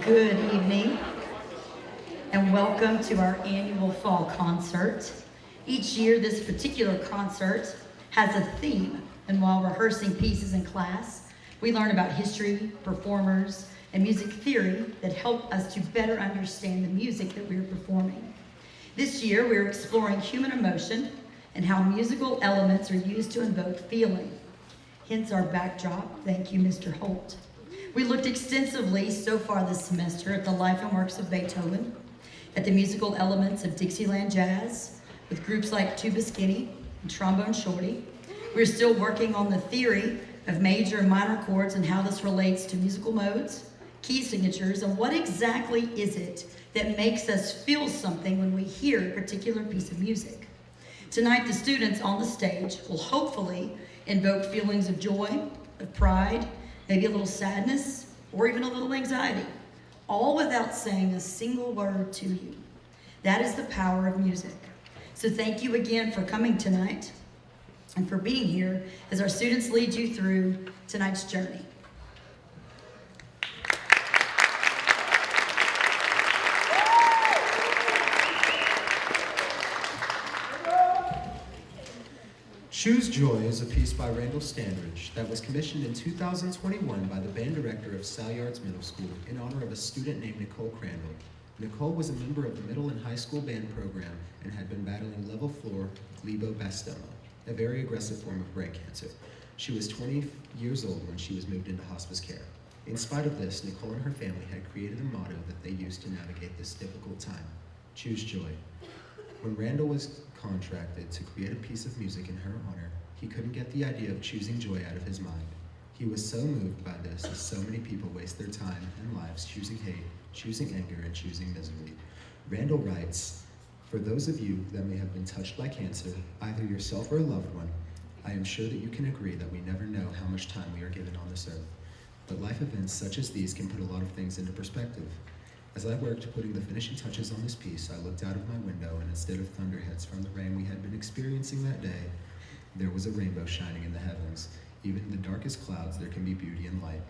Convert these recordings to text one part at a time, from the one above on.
Good evening, and welcome to our annual fall concert. Each year, this particular concert has a theme, and while rehearsing pieces in class, we learn about history, performers, and music theory that help us to better understand the music that we're performing. This year, we're exploring human emotion and how musical elements are used to invoke feeling. Hence our backdrop. Thank you, Mr. Holt. We looked extensively so far this semester at the life and works of Beethoven, at the musical elements of Dixieland jazz, with groups like Tuba Skinny and Trombone Shorty. We're still working on the theory of major and minor chords and how this relates to musical modes, key signatures, and what exactly is it that makes us feel something when we hear a particular piece of music. Tonight, the students on the stage will hopefully invoke feelings of joy, of pride, maybe a little sadness, or even a little anxiety, all without saying a single word to you. That is the power of music. So thank you again for coming tonight and for being here as our students lead you through tonight's journey. Choose Joy is a piece by Randall Standridge that was commissioned in 2021 by the band director of Salyards Middle School in honor of a student named Nicole Crandall. Nicole was a member of the middle and high school band program and had been battling level 4 glioblastoma, a very aggressive form of brain cancer. She was 20 years old when she was moved into hospice care. In spite of this, Nicole and her family had created a motto that they used to navigate this difficult time: choose joy. When Randall was contracted to create a piece of music in her honor, he couldn't get the idea of choosing joy out of his mind. He was so moved by this, as so many people waste their time and lives choosing hate, choosing anger, and choosing misery. Randall writes, "For those of you that may have been touched by cancer, either yourself or a loved one, I am sure that you can agree that we never know how much time we are given on this earth. But life events such as these can put a lot of things into perspective. As I worked putting the finishing touches on this piece, I looked out of my window, and instead of thunderheads from the rain we had been experiencing that day, there was a rainbow shining in the heavens. Even in the darkest clouds, there can be beauty and light."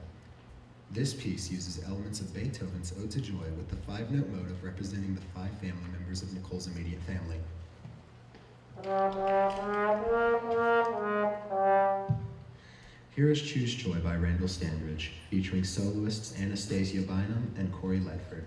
This piece uses elements of Beethoven's Ode to Joy with the 5-note motive representing the 5 family members of Nicole's immediate family. Here is Choose Joy by Randall Standridge, featuring soloists Anastasia Bynum and Corey Ledford.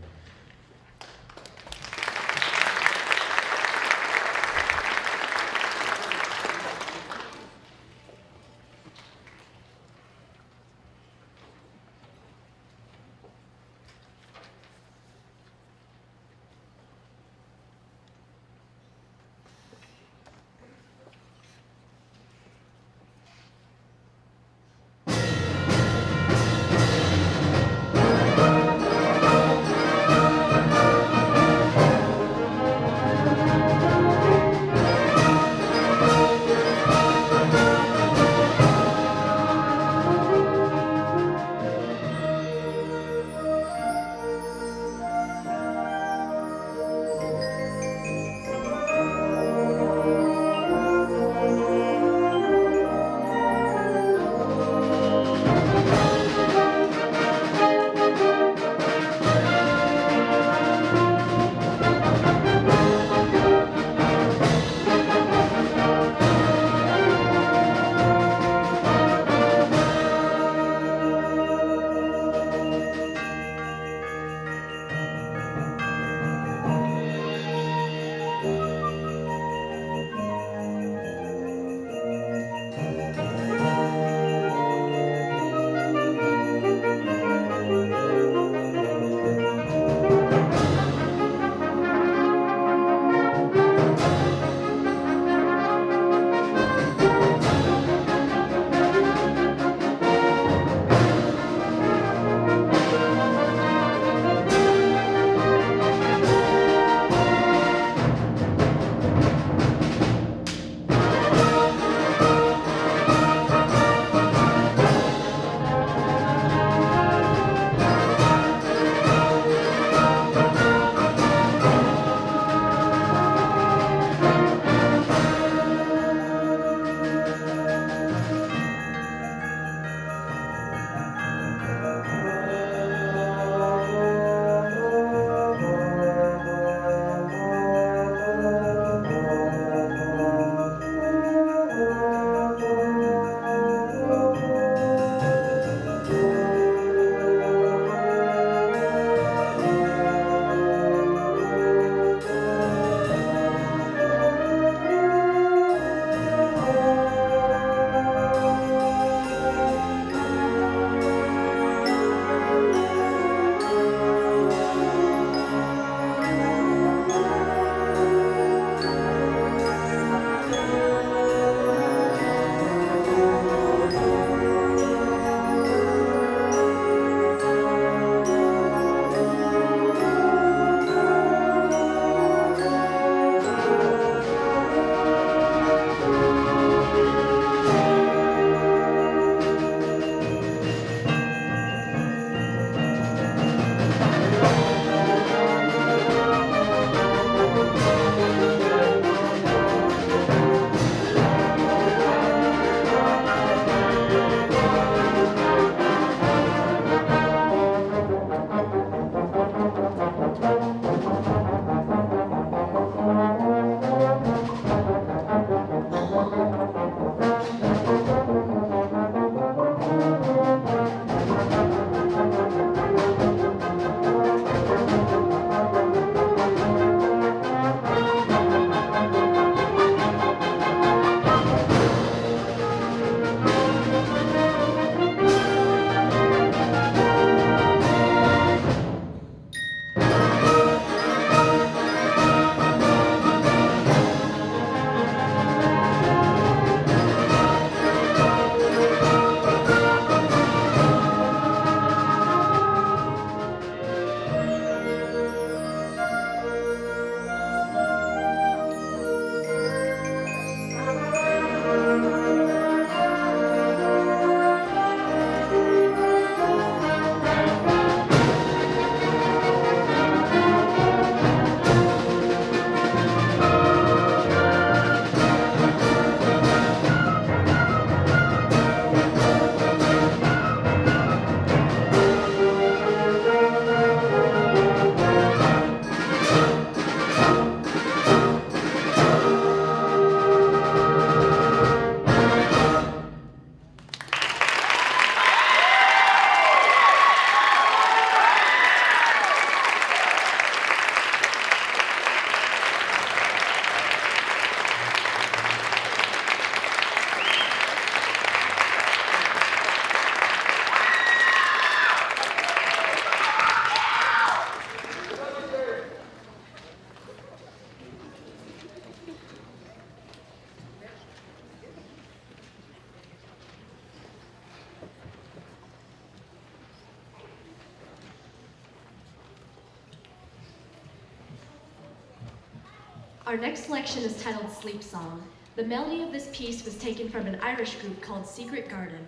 Our next selection is titled Sleep Song. The melody of this piece was taken from an Irish group called Secret Garden.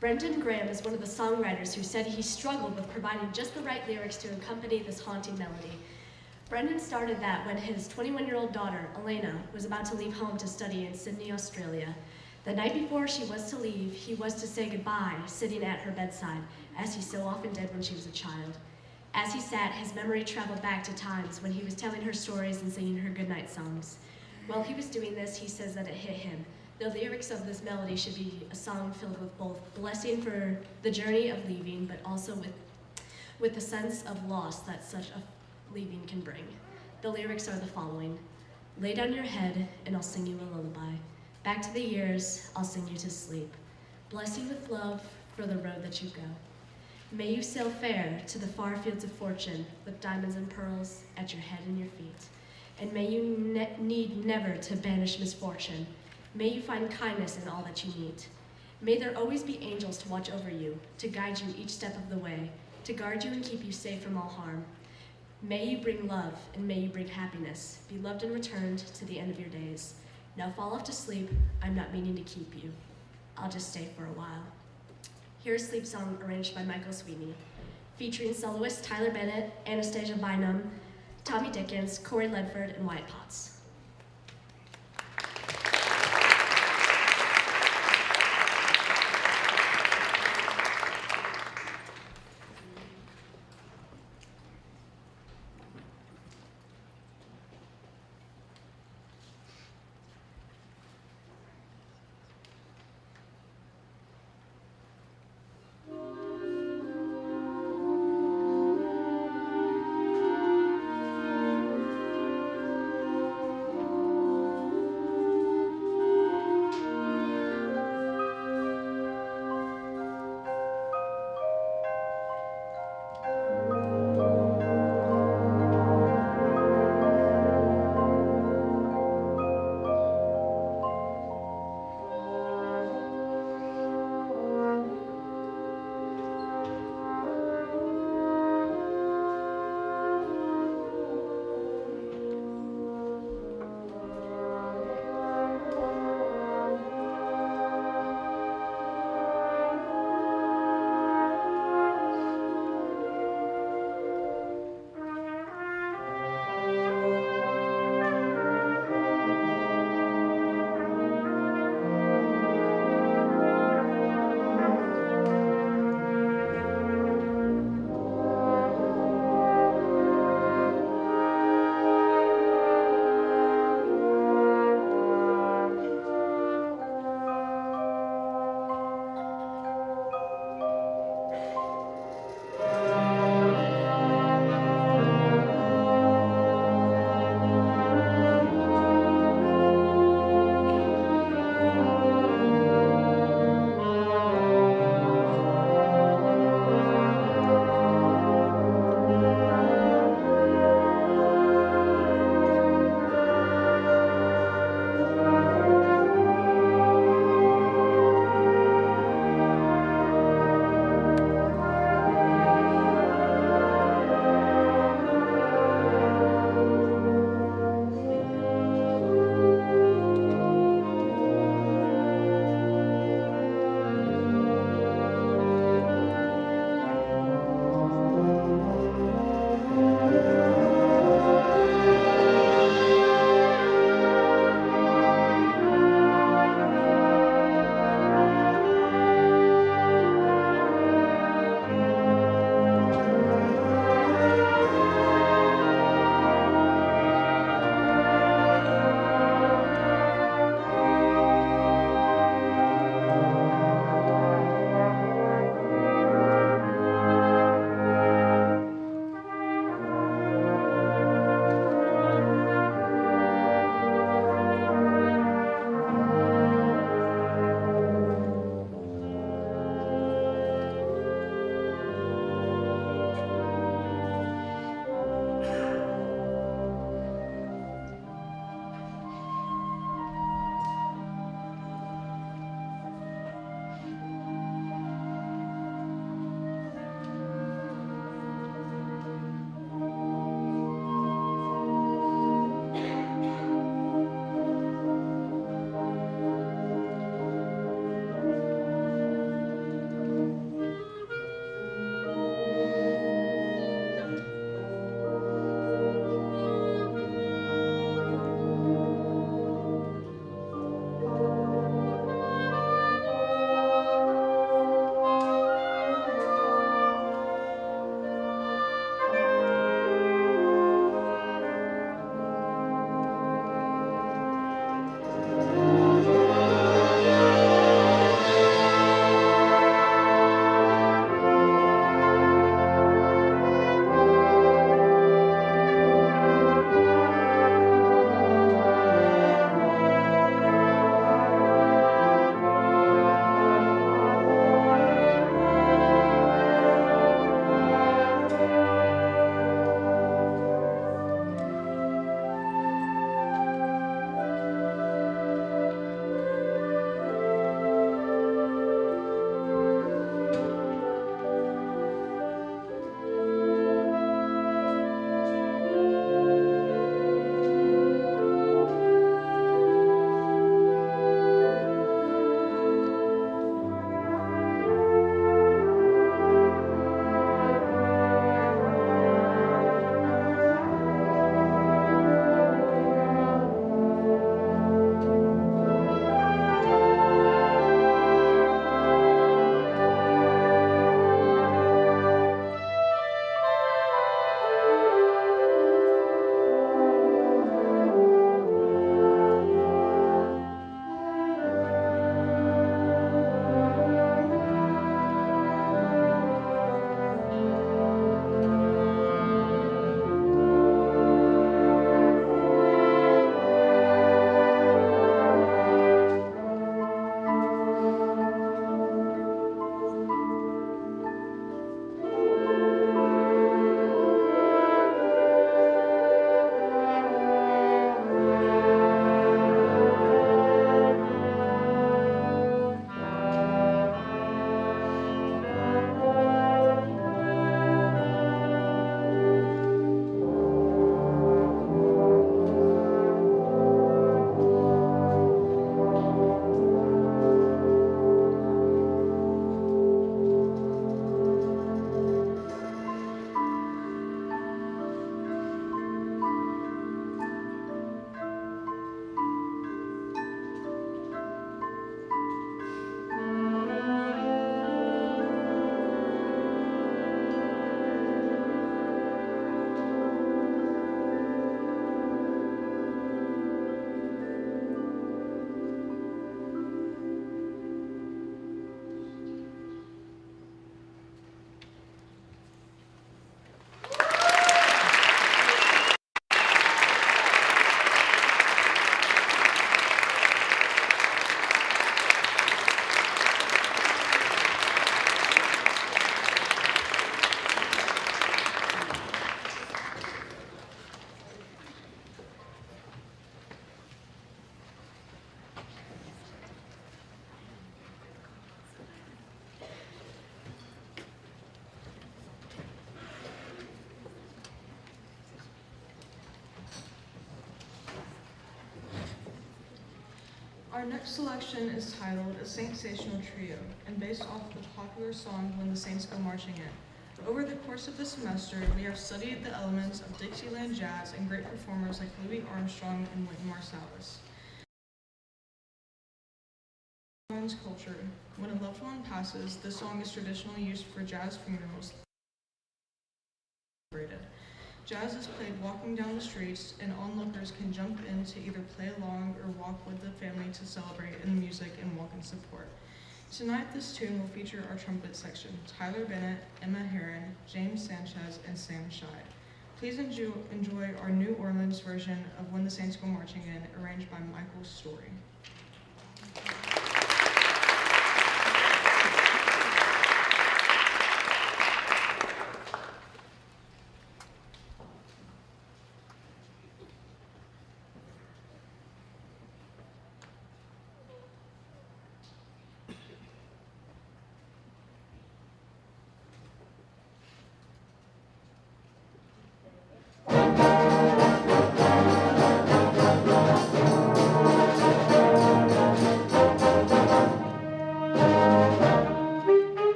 Brendan Graham is one of the songwriters who said he struggled with providing just the right lyrics to accompany this haunting melody. Brendan started that when his 21-year-old daughter, Elena, was about to leave home to study in Sydney, Australia. The night before she was to leave, he was to say goodbye, sitting at her bedside, as he so often did when she was a child. As he sat, his memory traveled back to times when he was telling her stories and singing her goodnight songs. While he was doing this, he says that it hit him. The lyrics of this melody should be a song filled with both blessing for the journey of leaving, but also with the sense of loss that such a leaving can bring. The lyrics are the following: lay down your head and I'll sing you a lullaby. Back to the years, I'll sing you to sleep. Bless you with love for the road that you go. May you sail fair to the far fields of fortune with diamonds and pearls at your head and your feet. And may you need never to banish misfortune. May you find kindness in all that you meet. May there always be angels to watch over you, to guide you each step of the way, to guard you and keep you safe from all harm. May you bring love and may you bring happiness. Be loved and returned to the end of your days. Now fall off to sleep. I'm not meaning to keep you. I'll just stay for a while. Here's Sleep Song arranged by Michael Sweeney, featuring soloists Tyler Bennett, Anastasia Bynum, Tommy Dickens, Corey Ledford, and Wyatt Potts. Our next selection is titled A Sensational Trio and based off the popular song When the Saints Go Marching In. Over the course of the semester, we have studied the elements of Dixieland jazz and great performers like Louis Armstrong and Wynton Marsalis. Culture. When a loved one passes, this song is traditionally used for jazz funerals. Jazz is played walking down the streets, and onlookers can jump in to either play along or walk with the family to celebrate in the music and walk in support. Tonight, this tune will feature our trumpet section, Tyler Bennett, Emma Heron, James Sanchez, and Sam Scheid. Please enjoy our New Orleans version of When the Saints Go Marching In, arranged by Michael Story.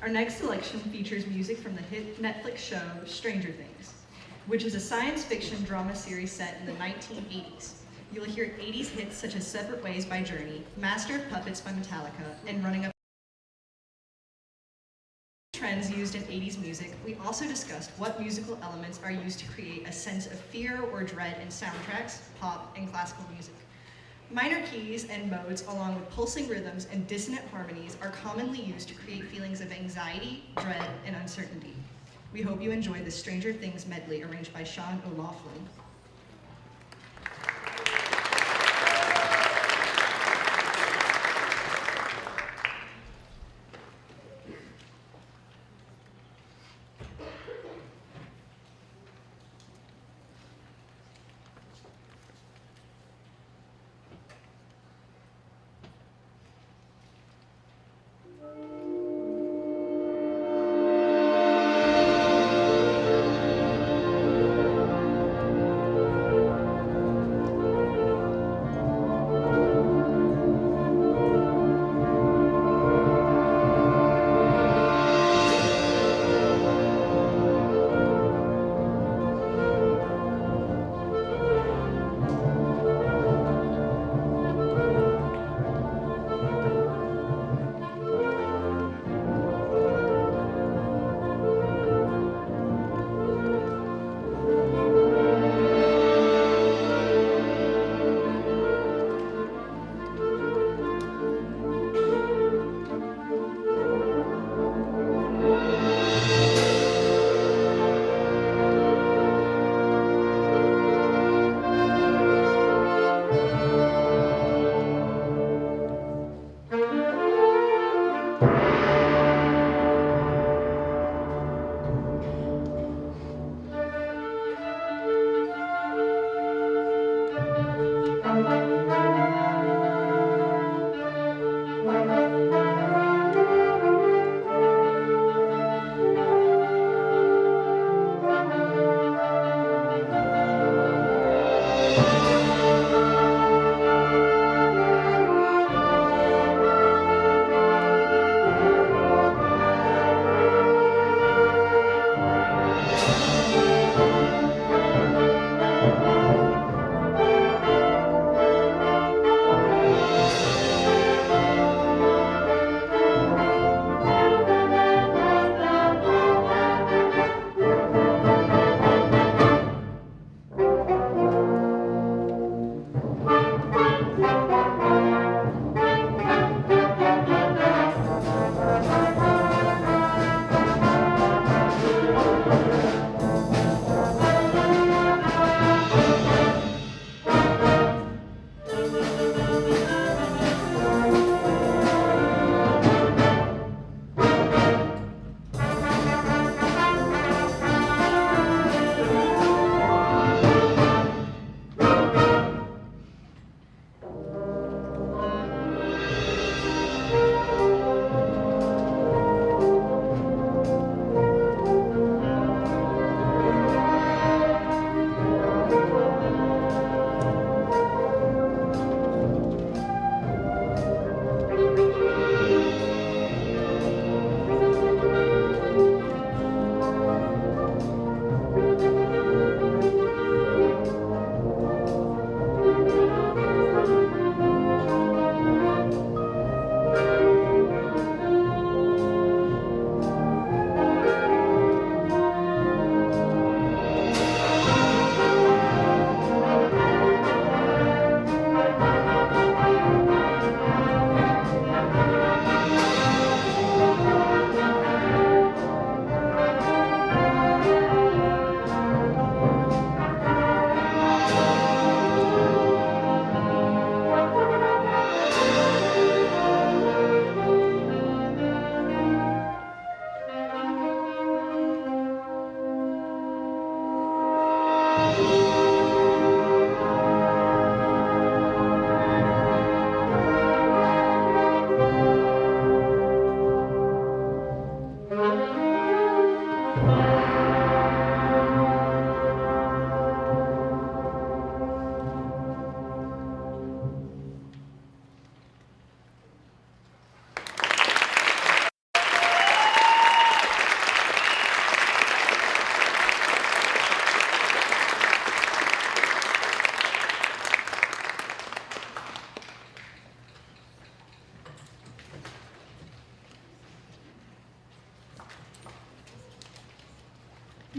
Our next selection features music from the hit Netflix show Stranger Things, which is a science fiction drama series set in the 1980s. You'll hear 80s hits such as Separate Ways by Journey, Master of Puppets by Metallica, and Running Up. Trends used in 80s music, we also discussed what musical elements are used to create a sense of fear or dread in soundtracks, pop, and classical music. Minor keys and modes, along with pulsing rhythms and dissonant harmonies, are commonly used to create feelings of anxiety, dread, and uncertainty. We hope you enjoy the Stranger Things medley arranged by Sean O'Laughlin.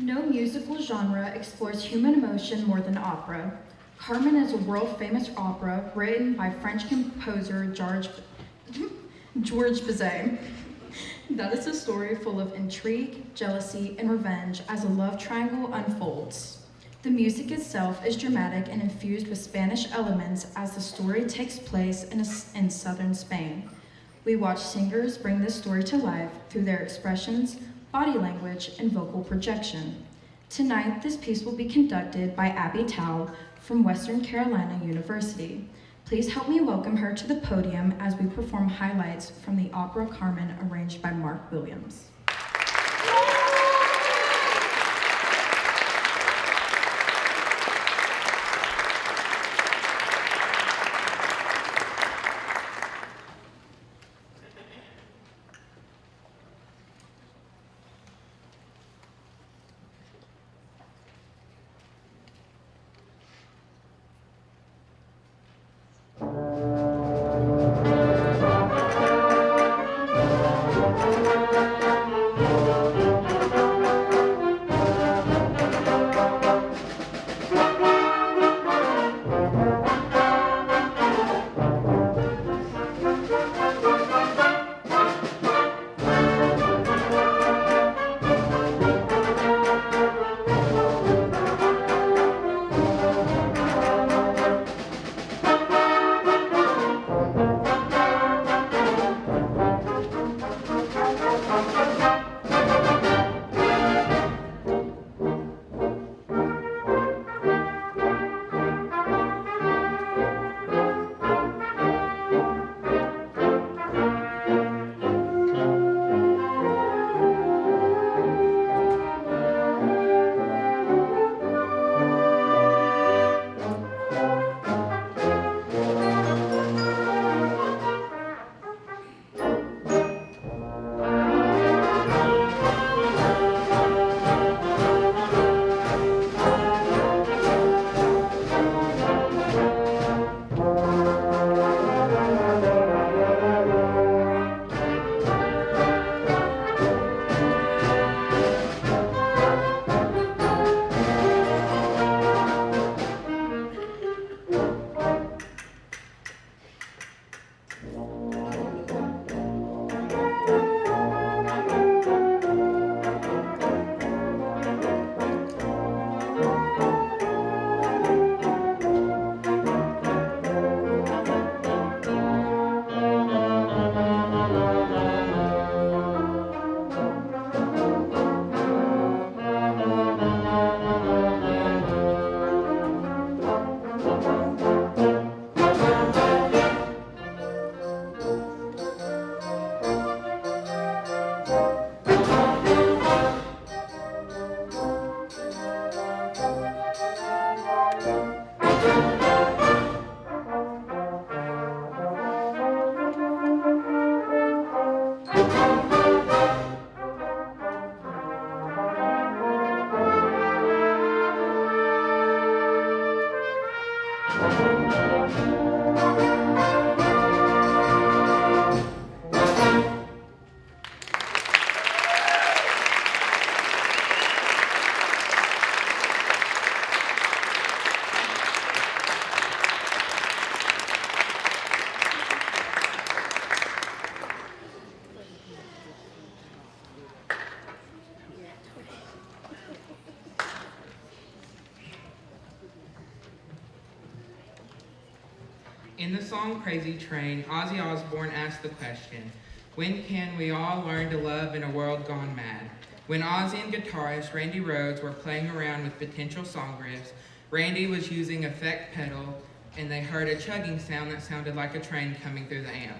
No musical genre explores human emotion more than opera. Carmen is a world-famous opera written by French composer Georges Bizet. That is a story full of intrigue, jealousy, and revenge as a love triangle unfolds. The music itself is dramatic and infused with Spanish elements as the story takes place in southern Spain. We watch singers bring this story to life through their expressions, body language, and vocal projection. Tonight, this piece will be conducted by Abby Tao from Western Carolina University. Please help me welcome her to the podium as we perform highlights from the opera Carmen arranged by Mark Williams. In the song Crazy Train, Ozzy Osbourne asked the question, when can we all learn to love in a world gone mad? When Ozzy and guitarist Randy Rhoads were playing around with potential song riffs, Randy was using effect pedal and they heard a chugging sound that sounded like a train coming through the amp.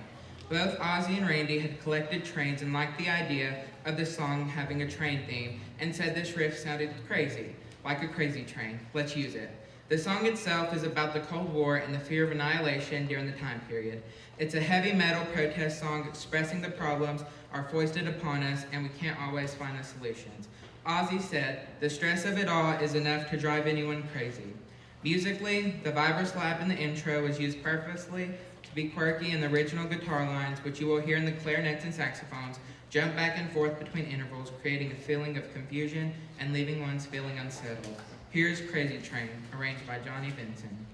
Both Ozzy and Randy had collected trains and liked the idea of the song having a train theme and said this riff sounded crazy, like a crazy train. Let's use it. The song itself is about the Cold War and the fear of annihilation during the time period. It's a heavy metal protest song expressing the problems are foisted upon us and we can't always find the solutions. Ozzy said, "The stress of it all is enough to drive anyone crazy." Musically, the vibra slap in the intro was used purposely to to be quirky in the original guitar lines, which you will hear in the clarinets and saxophones, jump back and forth between intervals, creating a feeling of confusion and leaving one's feeling unsettled. Here's Crazy Train, arranged by Johnny Benson.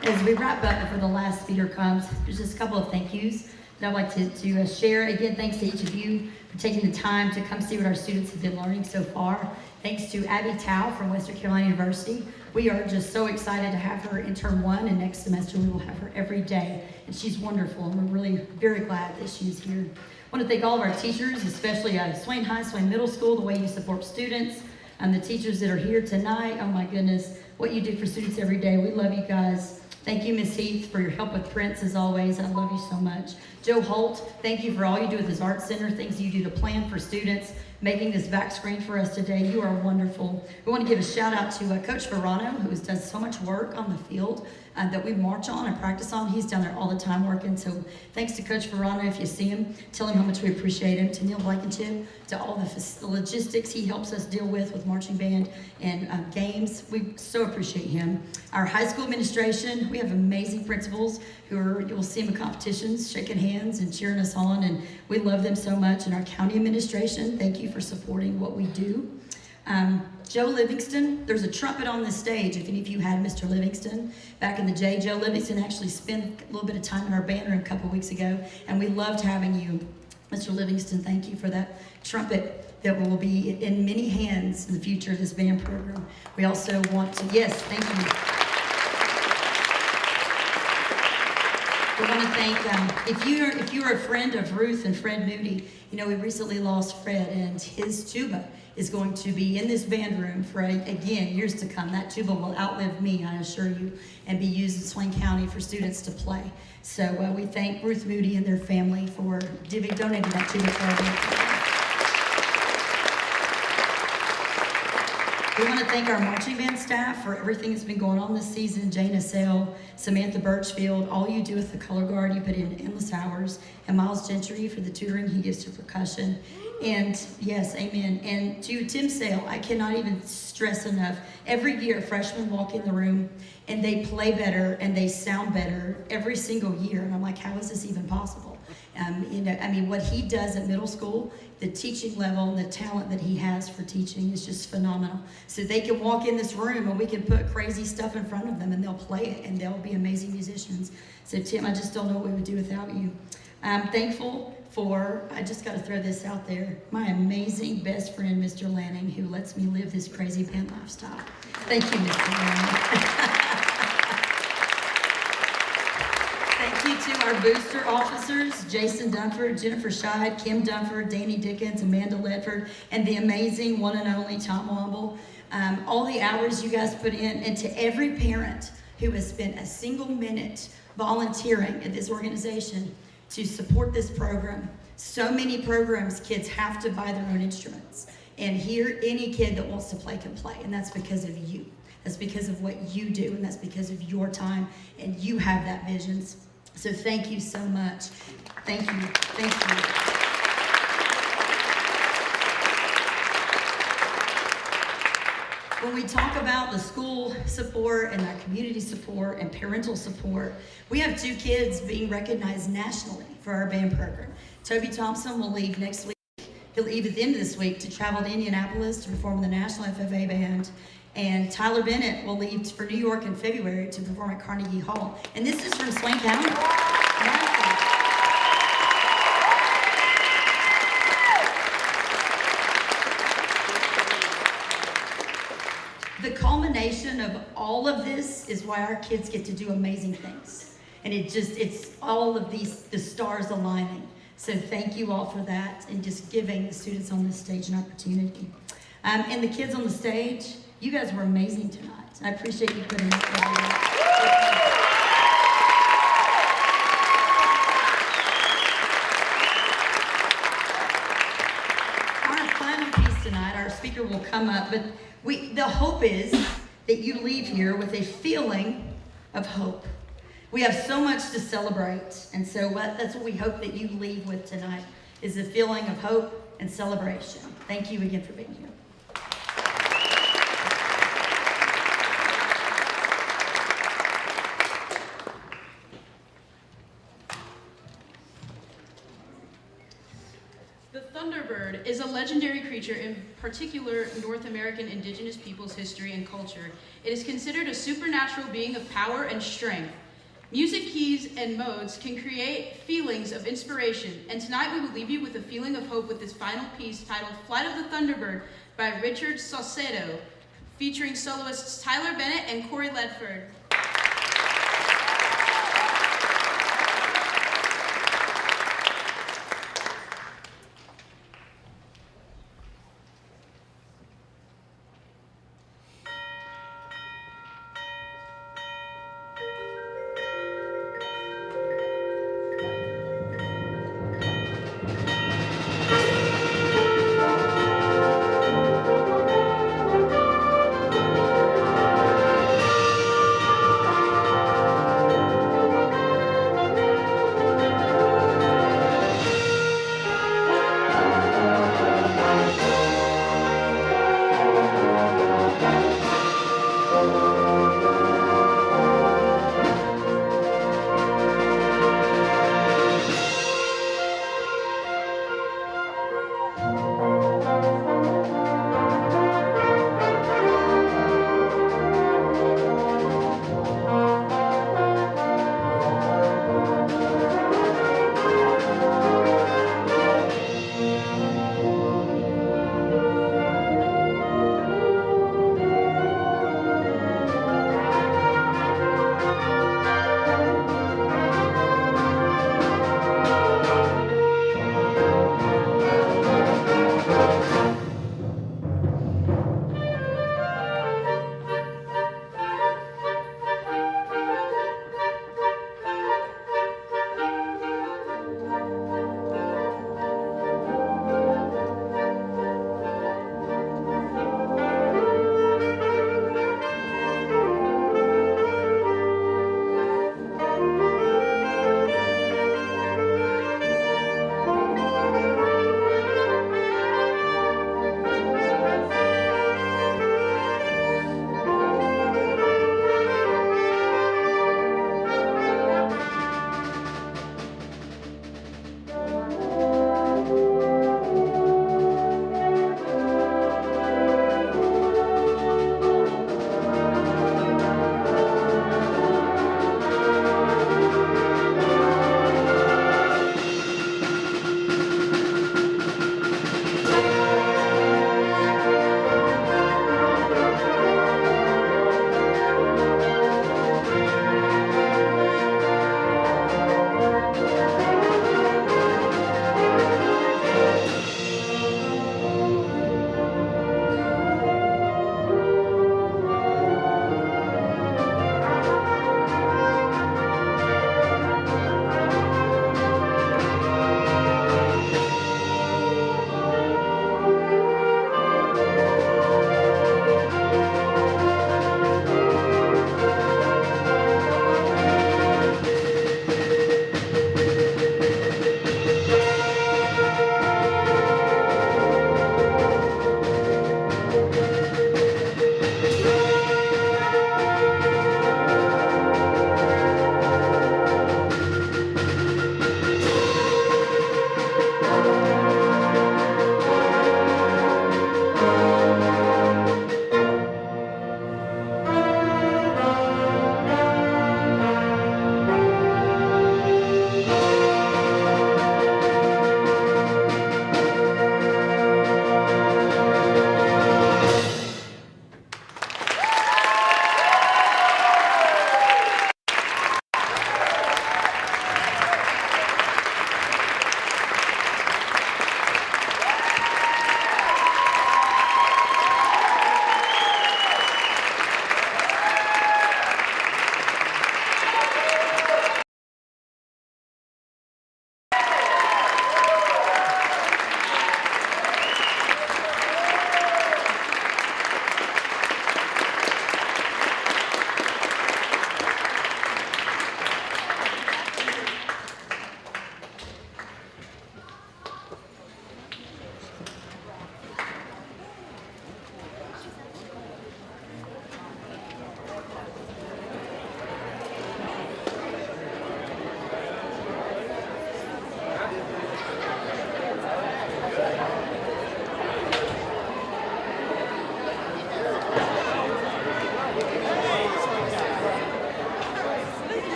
As we wrap up before the last speaker comes, there's just a couple of thank yous that I'd like to share. Again, thanks to each of you for taking the time to come see what our students have been learning so far. Thanks to Abby Tao from Western Carolina University. We are just so excited to have her in term 1, and next semester we will have her every day. And she's wonderful, and we're really very glad that she's here. I want to thank all of our teachers, especially Swain High, Swain Middle School, the way you support students, and the teachers that are here tonight. Oh my goodness, what you do for students every day. We love you guys. Thank you, Ms. Heath, for your help with Prince, as always. I love you so much. Joe Holt, thank you for all you do with this art center, things you do to plan for students, making this back screen for us today. You are wonderful. We want to give a shout out to Coach Verano, who does so much work on the field that we march on and practice on. He's down there all the time working. So thanks to Coach Verano. If you see him, tell him how much we appreciate him. To Neil Blankenship, to all the logistics he helps us deal with marching band and games. We so appreciate him. Our high school administration, we have amazing principals who are, you'll see them in competitions, shaking hands and cheering us on, and we love them so much. And our county administration, thank you for supporting what we do. Joe Livingston, there's a trumpet on the stage. If any of you had Mr. Livingston back in the day, Joe Livingston actually spent a little bit of time in our band room a couple weeks ago, and we loved having you. Mr. Livingston, thank you for that trumpet that will be in many hands in the future of this band program. We also want to, yes, thank you. We want to thank, if you're a friend of Ruth and Fred Moody, you know, we recently lost Fred, and his tuba is going to be in this band room for, again, years to come. That tuba will outlive me, I assure you, and be used in Swain County for students to play. So we thank Ruth Moody and their family for donating that tuba for our band. We want to thank our marching band staff for everything that's been going on this season. Jane Sale, Samantha Birchfield, all you do with the color guard, you put in endless hours. And Miles Gentry for the tutoring he gives to percussion. And yes, amen. And to Tim Sale, I cannot even stress enough. Every year, freshmen walk in the room and they play better and they sound better every single year. And I'm like, how is this even possible? What he does at middle school, the teaching level and the talent that he has for teaching is just phenomenal. So they can walk in this room and we can put crazy stuff in front of them and they'll play it and they'll be amazing musicians. So Tim, I just don't know what we would do without you. I'm thankful for, I just got to throw this out there, my amazing best friend, Mr. Lanning, who lets me live this crazy band lifestyle. Thank you, Mr. Lanning. Thank you to our booster officers, Jason Dunford, Jennifer Scheid, Kim Dunford, Danny Dickens, Amanda Ledford, and the amazing one and only Tom Womble. All the hours you guys put in, and to every parent who has spent a single minute volunteering at this organization to support this program. So many programs, kids have to buy their own instruments. And here, any kid that wants to play can play, and that's because of you. That's because of what you do, and that's because of your time, and you have that vision. So thank you so much. Thank you, thank you. When we talk about the school support and our community support and parental support, we have 2 kids being recognized nationally for our band program. Toby Thompson will leave next week. He'll leave at the end of this week to travel to Indianapolis to perform in the National FFA Band. And Tyler Bennett will leave for New York in February to perform at Carnegie Hall. And this is from Swain County. The culmination of all of this is why our kids get to do amazing things. And it's all of the stars aligning. So thank you all for that and just giving the students on this stage an opportunity. And the kids on the stage, you guys were amazing tonight. I appreciate you putting up with that. Our final piece tonight, our speaker will come up, but the hope is that you leave here with a feeling of hope. We have so much to celebrate, and so that's what we hope that you leave with tonight, is a feeling of hope and celebration. Thank you again for being here. The Thunderbird is a legendary creature in particular North American indigenous peoples' history and culture. It is considered a supernatural being of power and strength. Music keys and modes can create feelings of inspiration, and tonight we will leave you with a feeling of hope with this final piece titled Flight of the Thunderbird by Richard Saucedo, featuring soloists Tyler Bennett and Corey Ledford.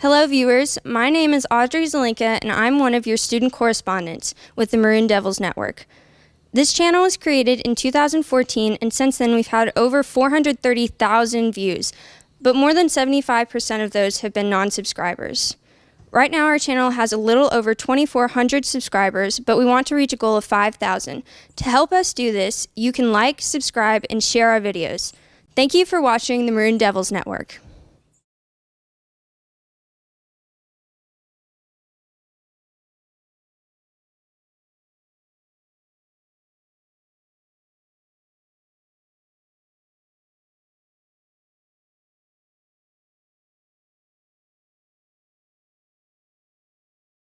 Hello viewers, my name is Audrey Zelinka and I'm one of your student correspondents with the Maroon Devils Network. This channel was created in 2014 and since then we've had over 430,000 views, but more than 75% of those have been non-subscribers. Right now our channel has a little over 2,400 subscribers, but we want to reach a goal of 5,000. To help us do this, you can like, subscribe, and share our videos. Thank you for watching the Maroon Devils Network.